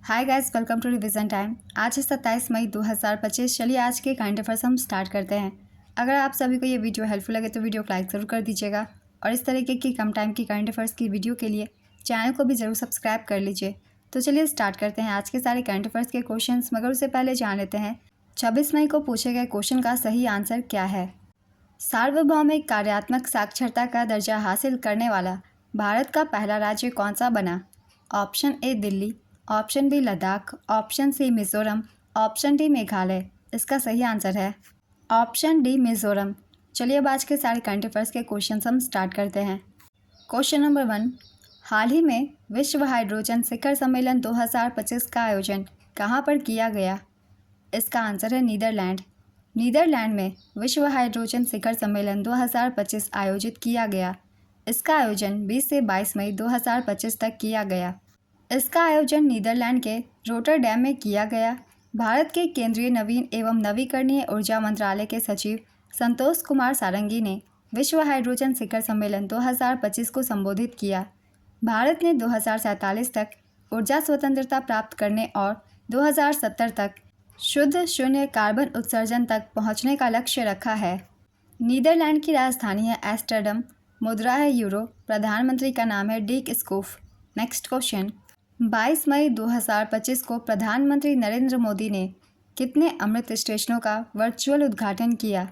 Hi guys, welcome to revision time. आज है 27 मई 2025। चलिए आज के काइंड अफेयर्स हम स्टार्ट करते हैं। अगर आप सभी को ये वीडियो हेल्पफुल लगे तो वीडियो को लाइक ज़रूर कर दीजिएगा और इस तरीके की कम टाइम की काइंड अफेयर्स की वीडियो के लिए चैनल को भी ज़रूर सब्सक्राइब कर लीजिए। तो चलिए स्टार्ट करते हैं आज के सारे काइंड अफेयर्स के क्वेश्चन, मगर उससे पहले जान लेते हैं 26 मई को पूछे गए क्वेश्चन का सही आंसर क्या है। सार्वभौमिक कार्यात्मक साक्षरता का दर्जा हासिल करने वाला भारत का पहला राज्य कौन सा बना? Option A Delhi, option B Ladakh, option C Mizoram, option D Meghalaya. इसका सही आंसर है ऑप्शन डी मिजोरम। चलिए अब आज के सारे करंट अफेयर्स के क्वेश्चन हम स्टार्ट करते हैं। क्वेश्चन नंबर 1, हाल ही में विश्व हाइड्रोजन शिखर सम्मेलन 2025 का आयोजन कहाँ पर किया गया? इसका आंसर है नीदरलैंड। नीदरलैंड में विश्व हाइड्रोजन शिखर सम्मेलन 2025 आयोजित किया गया। इसका आयोजन 20 से 22 मई 2025 तक किया गया। इसका आयोजन नीदरलैंड के रोटरडैम में किया गया। भारत के केंद्रीय नवीन एवं नवीकरणीय ऊर्जा मंत्रालय के सचिव संतोष कुमार सारंगी ने विश्व हाइड्रोजन शिखर सम्मेलन 2025 को संबोधित किया। भारत ने 2047 तक ऊर्जा स्वतंत्रता प्राप्त करने और 2070 तक शुद्ध शून्य कार्बन उत्सर्जन तक पहुंचने का लक्ष्य रखा है। नीदरलैंड की राजधानी है एम्स्टर्डम, मुद्रा है यूरो, प्रधानमंत्री का नाम है डीक स्कूफ। नेक्स्ट क्वेश्चन, 22 मई 2025 को प्रधानमंत्री नरेंद्र मोदी ने कितने अमृत स्टेशनों का वर्चुअल उद्घाटन किया?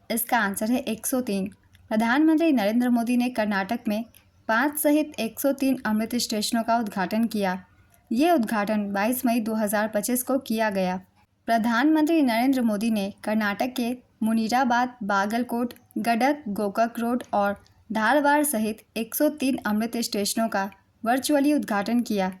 इसका आंसर है 103। प्रधानमंत्री नरेंद्र मोदी ने कर्नाटक में 5 सहित 103 अमृत स्टेशनों का उद्घाटन किया। ये उद्घाटन 22 मई 2025 को किया गया। प्रधानमंत्री नरेंद्र मोदी ने कर्नाटक के मुनीराबाद, बागलकोट, गडक, गोकक रोड और धारवाड़ सहित 103 अमृत स्टेशनों का वर्चुअली उद्घाटन किया।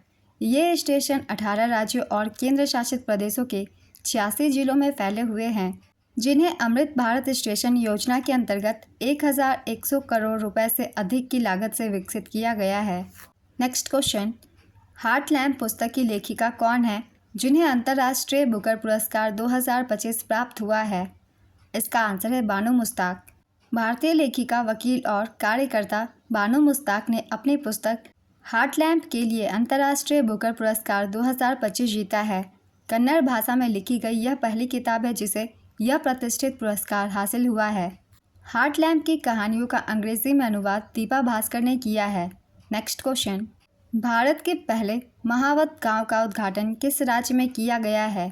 ये स्टेशन 18 राज्यों और केंद्र शासित प्रदेशों के 86 जिलों में फैले हुए हैं, जिन्हें अमृत भारत स्टेशन योजना के अंतर्गत 1100 करोड़ रुपए से अधिक की लागत से विकसित किया गया है। नेक्स्ट क्वेश्चन, हार्ट लैम्प पुस्तक की लेखिका कौन है जिन्हें अंतर्राष्ट्रीय बुकर पुरस्कार 2025 प्राप्त हुआ है? इसका आंसर है बानो मुश्ताक। भारतीय लेखिका, वकील और कार्यकर्ता बानो मुश्ताक ने अपनी पुस्तक हार्ट लैम्प के लिए अंतर्राष्ट्रीय बुकर पुरस्कार 2025 जीता है। कन्नड़ भाषा में लिखी गई यह पहली किताब है जिसे यह प्रतिष्ठित पुरस्कार हासिल हुआ है। हार्ट लैम्प की कहानियों का अंग्रेजी में अनुवाद दीपा भास्कर ने किया है। नेक्स्ट क्वेश्चन, भारत के पहले महावत गांव का उद्घाटन किस राज्य में किया गया है?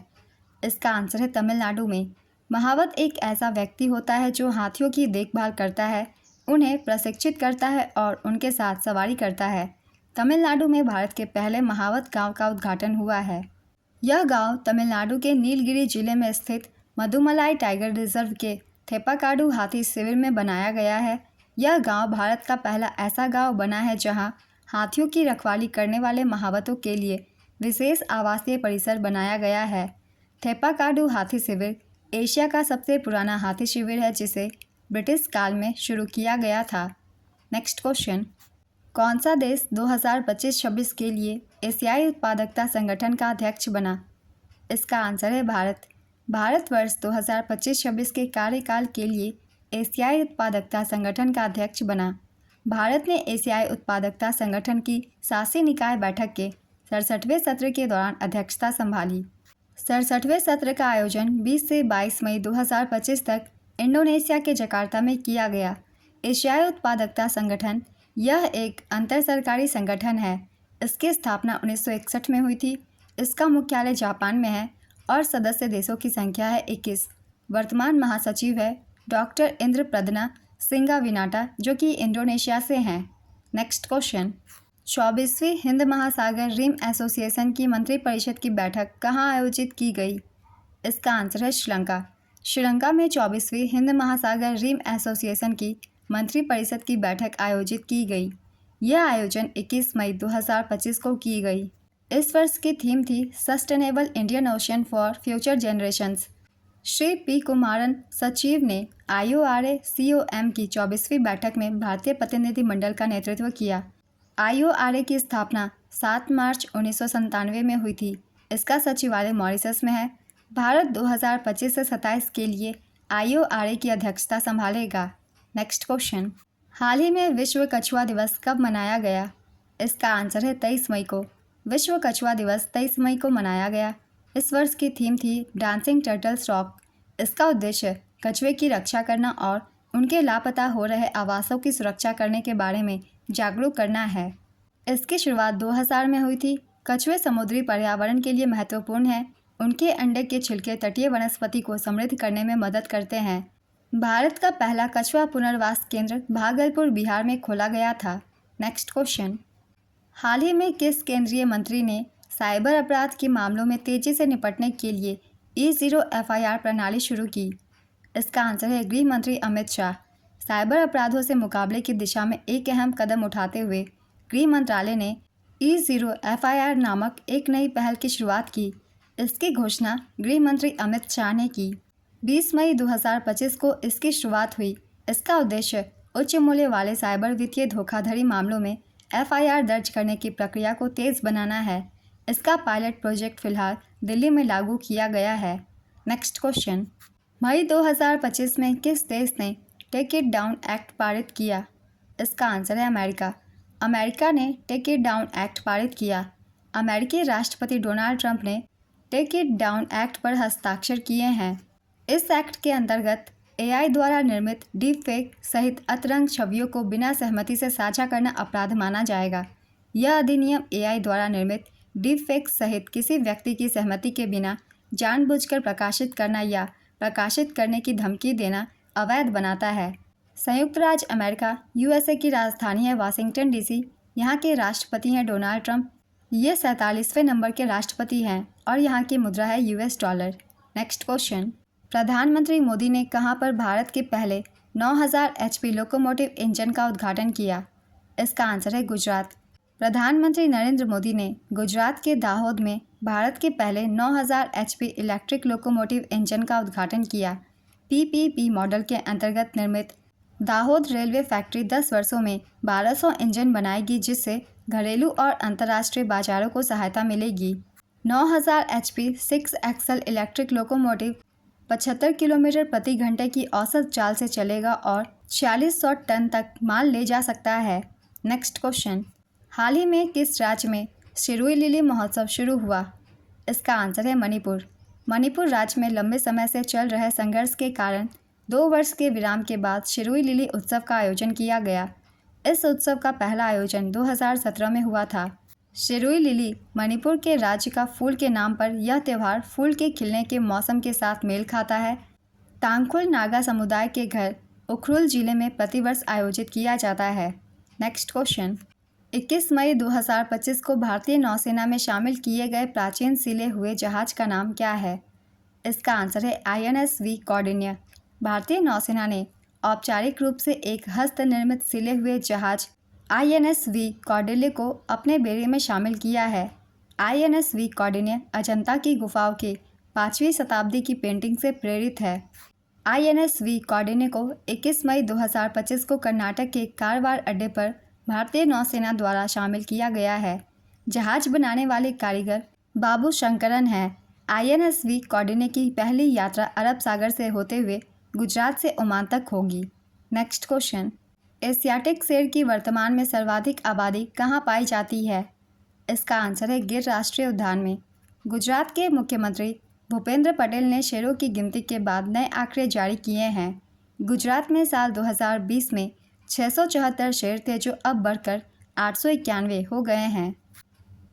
इसका आंसर है तमिलनाडु में। महावत एक ऐसा व्यक्ति होता है जो हाथियों की देखभाल करता है, उन्हें प्रशिक्षित करता है और उनके साथ सवारी करता है। तमिलनाडु में भारत के पहले महावत गांव का उद्घाटन हुआ है। यह गांव तमिलनाडु के नीलगिरी जिले में स्थित मधुमलाई टाइगर रिजर्व के थेप्पाकाडु हाथी शिविर में बनाया गया है। यह गांव भारत का पहला ऐसा गांव बना है जहां हाथियों की रखवाली करने वाले महावतों के लिए विशेष आवासीय परिसर बनाया गया है। थेप्पाकाडु हाथी शिविर एशिया का सबसे पुराना हाथी शिविर है जिसे ब्रिटिश काल में शुरू किया गया था। नेक्स्ट क्वेश्चन, कौन सा देश 2025-26 के लिए एशियाई उत्पादकता संगठन का अध्यक्ष बना? इसका आंसर है भारत। भारत वर्ष 2025-26 के कार्यकाल के लिए एशियाई उत्पादकता संगठन का अध्यक्ष बना। भारत ने एशियाई उत्पादकता संगठन की शासी निकाय बैठक के 67वें सत्र के दौरान अध्यक्षता संभाली। 67वें सत्र का आयोजन 20 से 22 मई 2025 तक इंडोनेशिया के जकार्ता में किया गया। एशियाई उत्पादकता संगठन यह एक अंतर सरकारी संगठन है। इसकी स्थापना 1961 में हुई थी। इसका मुख्यालय जापान में है और सदस्य देशों की संख्या है 21। वर्तमान महासचिव है डॉक्टर इंद्रप्रदना सिंगाविनाटा जो कि इंडोनेशिया से हैं। नेक्स्ट क्वेश्चन, 24वीं हिंद महासागर रिम एसोसिएशन की मंत्रिपरिषद की बैठक कहाँ आयोजित की गई? इसका आंसर है श्रीलंका। श्रीलंका में 24वीं हिंद महासागर रिम एसोसिएशन की मंत्रिपरिषद की बैठक आयोजित की गई। यह आयोजन 21 मई 2025 को की गई। इस वर्ष की थीम थी sustainable Indian ocean for future generations. Shri P Kumaran सचिव ने IORA-COM की 24वीं बैठक में भारतीय प्रतिनिधिमंडल का नेतृत्व किया। IORA की स्थापना 7 मार्च 1997 में हुई थी। इसका सचिवालय मॉरिशस में है। भारत 2025 से 27 के लिए IORA की अध्यक्षता संभालेगा। नेक्स्ट क्वेश्चन, हाल ही में विश्व कछुआ दिवस कब मनाया गया? इसका आंसर है 23 मई को। विश्व कछुआ दिवस 23 मई को मनाया गया। इस वर्ष की थीम थी डांसिंग टर्टल्स रॉक। इसका उद्देश्य कछुए की रक्षा करना और उनके लापता हो रहे आवासों की सुरक्षा करने के बारे में जागरूक करना है। इसकी शुरुआत 2000 में हुई थी। कछुए समुद्री पर्यावरण के लिए महत्वपूर्ण हैं। उनके अंडे के छिलके तटीय वनस्पति को समृद्ध करने में मदद करते हैं। भारत का पहला कछुआ पुनर्वास केंद्र भागलपुर, बिहार में खोला गया था। नेक्स्ट क्वेश्चन, हाल ही में किस केंद्रीय मंत्री ने साइबर अपराध के मामलों में तेजी से निपटने के लिए E0 FIR प्रणाली शुरू की? इसका आंसर है गृह मंत्री अमित शाह। साइबर अपराधों से मुकाबले की दिशा में एक अहम कदम उठाते हुए गृह मंत्रालय ने E0 FIR नामक एक नई पहल की शुरुआत की। इसकी घोषणा गृह मंत्री अमित शाह ने की। 20 मई 2025 को इसकी शुरुआत हुई। इसका उद्देश्य उच्च मूल्य वाले साइबर वित्तीय धोखाधड़ी मामलों में FIR दर्ज करने की प्रक्रिया को तेज बनाना है। इसका पायलट प्रोजेक्ट फिलहाल दिल्ली में लागू किया गया है। नेक्स्ट क्वेश्चन, मई 2025 में किस देश ने टेक इट डाउन एक्ट पारित किया? इसका आंसर है अमेरिका। अमेरिका ने टेक इट डाउन एक्ट पारित किया। अमेरिकी राष्ट्रपति डोनाल्ड ट्रंप ने टेक इट डाउन एक्ट पर हस्ताक्षर किए हैं। इस एक्ट के अंतर्गत AI द्वारा निर्मित डीप फेक सहित अतरंग छवियों को बिना सहमति से साझा करना अपराध माना जाएगा। यह अधिनियम AI द्वारा निर्मित डीप फेक सहित किसी व्यक्ति की सहमति के बिना जानबूझकर प्रकाशित करना या प्रकाशित करने की धमकी देना अवैध बनाता है। संयुक्त राज्य अमेरिका USA की राजधानी है वाशिंगटन DC। यहाँ के राष्ट्रपति हैं डोनाल्ड ट्रंप। ये 47वें नंबर के राष्ट्रपति हैं और यहाँ की मुद्रा है US डॉलर। नेक्स्ट क्वेश्चन, प्रधानमंत्री मोदी ने कहां पर भारत के पहले 9000 HP लोकोमोटिव इंजन का उद्घाटन किया? इसका आंसर है गुजरात। प्रधानमंत्री नरेंद्र मोदी ने गुजरात के दाहोद में भारत के पहले 9000 HP इलेक्ट्रिक लोकोमोटिव इंजन का उद्घाटन किया। PPP मॉडल के अंतर्गत निर्मित दाहोद रेलवे फैक्ट्री 10 वर्षों में 1200 इंजन बनाएगी, जिससे घरेलू और अंतर्राष्ट्रीय बाजारों को सहायता मिलेगी। 9000 HP 6 axle electric locomotive 75 kilometre प्रति घंटे की औसत चाल से चलेगा और 4600 टन तक माल ले जा सकता है। नेक्स्ट क्वेश्चन, हाल ही में किस राज्य में सिरोही लिली महोत्सव शुरू हुआ? इसका आंसर है मणिपुर। मणिपुर राज्य में लंबे समय से चल रहे संघर्ष के कारण 2 वर्ष के विराम के बाद सिरोही लिली उत्सव का आयोजन किया गया। इस उत्सव का पहला आयोजन 2017 में हुआ था। सिरोही लिली मणिपुर के राज्य का फूल के नाम पर यह त्यौहार फूल के खिलने के मौसम के साथ मेल खाता है। तांगखुल नागा समुदाय के घर उखरुल जिले में प्रतिवर्ष आयोजित किया जाता है। नेक्स्ट क्वेश्चन, 21 मई 2025 को भारतीय नौसेना में शामिल किए गए प्राचीन सिले हुए जहाज का नाम क्या है? इसका आंसर है INS-V कौंडिन्य। भारतीय नौसेना ने औपचारिक रूप से एक हस्तनिर्मित सिले हुए जहाज INS-V कौंडिन्य को अपने बेड़े में शामिल किया है। INS-V कौंडिन्य अजंता की गुफाओं के 5वीं शताब्दी की पेंटिंग से प्रेरित है। INS-V कौंडिन्य को 21 मई 2025 को कर्नाटक के कारवार अड्डे पर भारतीय नौसेना द्वारा शामिल किया गया है। जहाज बनाने वाले कारीगर बाबू शंकरन हैं। INS-V कौंडिन्य की पहली यात्रा अरब सागर से होते हुए गुजरात से ओमान तक होगी। नेक्स्ट क्वेश्चन, एशियाटिक शेर की वर्तमान में सर्वाधिक आबादी कहाँ पाई जाती है? इसका आंसर है गिर राष्ट्रीय उद्यान में। गुजरात के मुख्यमंत्री भूपेंद्र पटेल ने शेरों की गिनती के बाद नए आंकड़े जारी किए हैं। गुजरात में साल 2020 में 674 शेर थे, जो अब बढ़कर 891 हो गए हैं।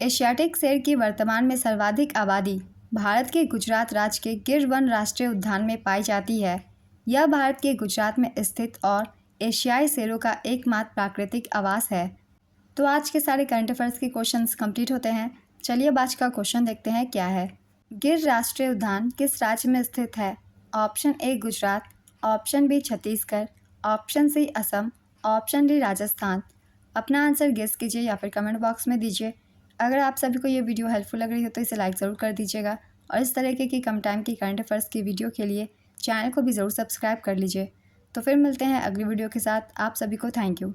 एशियाटिक शेर की वर्तमान में सर्वाधिक आबादी भारत के गुजरात राज्य के गिर वन राष्ट्रीय उद्यान में पाई जाती है। यह भारत के गुजरात में स्थित और एशियाई शेरों का एकमात्र प्राकृतिक आवास है। तो आज के सारे करंट अफेयर्स के क्वेश्चंस कंप्लीट होते हैं। चलिए अब आज का क्वेश्चन देखते हैं क्या है। गिर राष्ट्रीय उद्यान किस राज्य में स्थित है? Option A Gujarat, option B Chhattisgarh, option C Assam, option D Rajasthan. अपना आंसर गेस कीजिए या फिर कमेंट बॉक्स में दीजिए। अगर आप सभी को ये वीडियो हेल्पफुल लग रही हो तो इसे लाइक ज़रूर कर दीजिएगा और इस तरीके की कम टाइम की करंट अफेयर्स की वीडियो के लिए चैनल को भी ज़रूर सब्सक्राइब कर लीजिए। तो फिर मिलते हैं अगली वीडियो के साथ। आप सभी को थैंक यू।